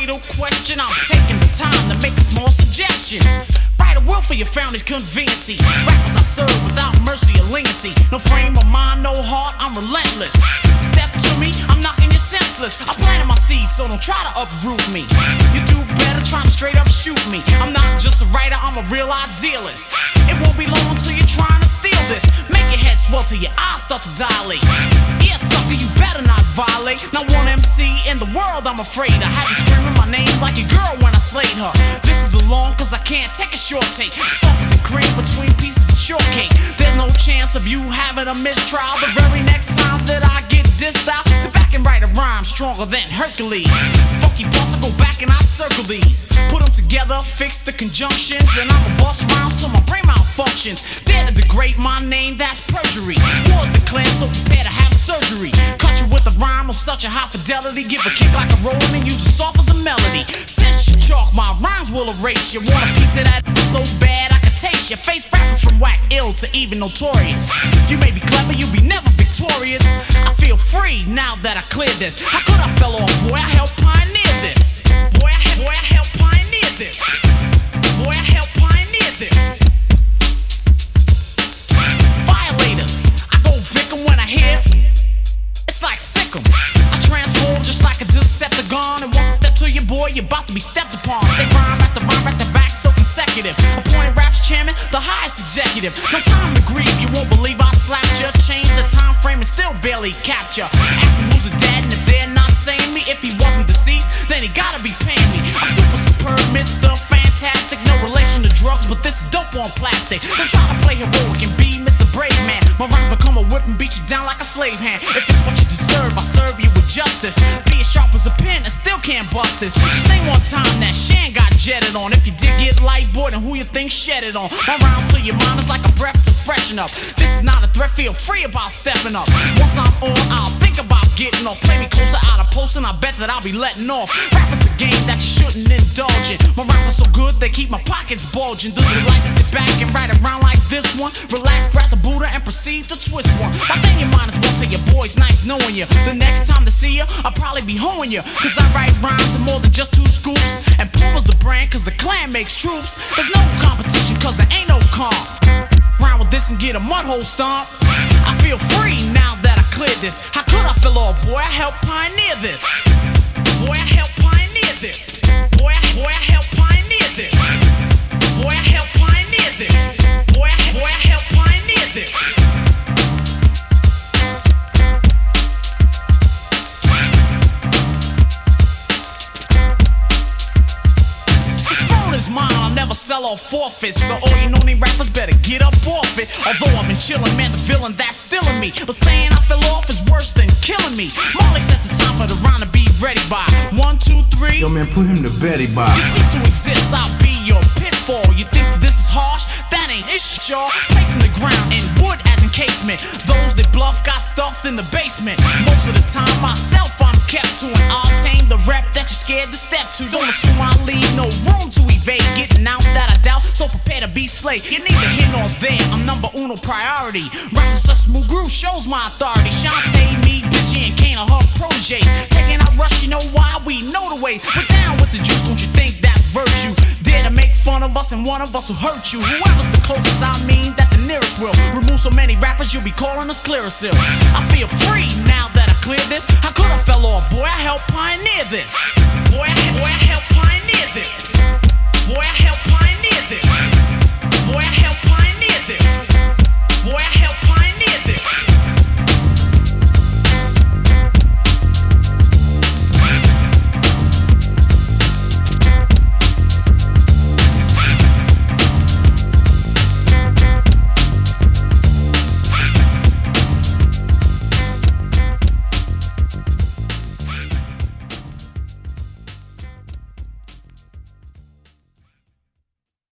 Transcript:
fatal question. I'm taking the time to make a small suggestion. Write a will for your family's conveniency. Rappers I serve without mercy or leniency. No frame of mind, no heart, I'm relentless. Step to me, I'm knocking you senseless. I planted my seeds, so don't try to uproot me. You do better trying to straight up shoot me. I'm not just a writer, I'm a real idealist. It won't be long until you're trying to steal this. Make your head swell till your eyes start to dilate. Yeah, sucker, you better not violate. Not one MC in the world, I'm afraid. I have you screaming my name like a girl when I slayed her. This is the long, cause I can't take a short take. Soft as cream between pieces of shortcake. There's no chance of you having a mistrial. The very next time that I get dissed out, sit back and write a rhyme stronger than Hercules. Funky boss, I go back and I circle these. Put them together, fix the conjunctions, and I'm a boss rhyme so my brain malfunctions. Dare to degrade my name, that's perjury. War's declared, so prepare to have surgery. Cut you with a rhyme of such a high fidelity. Give a kick like a rolling and use it soft as a melody. Since you chalk, my rhymes will erase you. Want a piece of that so bad I can taste your face. Rappers from whack, ill to even notorious. You may be clever, you be never victorious. I feel free now that I cleared this. How could I fell off? Boy, I helped pioneer this. Boy, I helped pioneer this. Boy, I helped pioneer this. Violators, I go victim when I hear. It's like sick 'em. I transform just like a Decepticon. And once I step to your boy, you're about to be stepped upon. Say rhyme after back, so consecutive. Appointed raps chairman, the highest executive. No time to grieve, you won't believe I slapped you. Change the time frame and still barely capture. Ask him who's the dad, and if they're not saying me, if he wasn't deceased, then he gotta be paying me. I'm super superb, Mr. Fantastic. No relation to drugs, but this is dope on plastic. Don't try to play heroic and be Mr. Brave Man. My rhymes become a whip and beat you down like a slave hand. If it's what you deserve, I serve you with justice. Be as sharp as a pen and still can't bust this. Just think one time that Shan got jetted on. If you did get light, boy, then who you think shed it on? My rhymes so your mind is like a breath to freshen up. This is not a threat, feel free about stepping up. Once I'm on, I'll think about getting off. Play me closer out of post and I bet that I'll be letting off. Rap is a game that you shouldn't indulge in. My rhymes are so good, they keep my pockets bulging. Do you like to sit back and write around like this one? Relax, grab the Buddha and proceed to twist one. By then your mind is well till your boy's nice knowing you. The next time to see you, I'll probably be hoeing you. Cause I write rhymes in more than just 2 scoops. And Puma's the brand cause the clan makes troops. There's no competition cause there ain't no calm. Rhyme with this and get a mud hole stomp. I feel free now that I cleared this. How could I feel off? Boy, I helped pioneer this. Boy, I helped pioneer this. Boy, I helped pioneer this. Boy, I helped pioneer this. Boy, I helped pioneer this. Mine, I'll never sell off forfeits. So all you know, these rappers better get up off it. Although I've been chillin', man, the villain that's still in me. But saying I fell off is worse than killing me. Marley sets the time for the rhyme to be ready by 1, 2, 3. Yo, man, put him to bed, by. You cease to exist, I'll be your pitfall. You think that this is harsh? That ain't it, y'all. Placing the ground in wood as encasement. Those that bluff got stuffed in the basement. Most of the time myself I'm kept to, and I'll tame the rep that you're scared to step to. Don't assume I leave no room to evade. Getting out that I doubt, so prepare to be slayed. You're neither here nor there, I'm number uno priority. Rhymes are such smooth groove shows my authority. Shantae, me, Bitchy, and Kane are her proteges. Taking out rush, you know why? We know the way. We're down with the juice, don't you think that's virtue? Dare to make fun of us and one of us will hurt you. Whoever's the closest, I mean that the nearest will. Remove so many rappers, you'll be calling us clearasil. I feel free now that I cleared this. How could I fell off? Boy, I helped pioneer this. Boy, I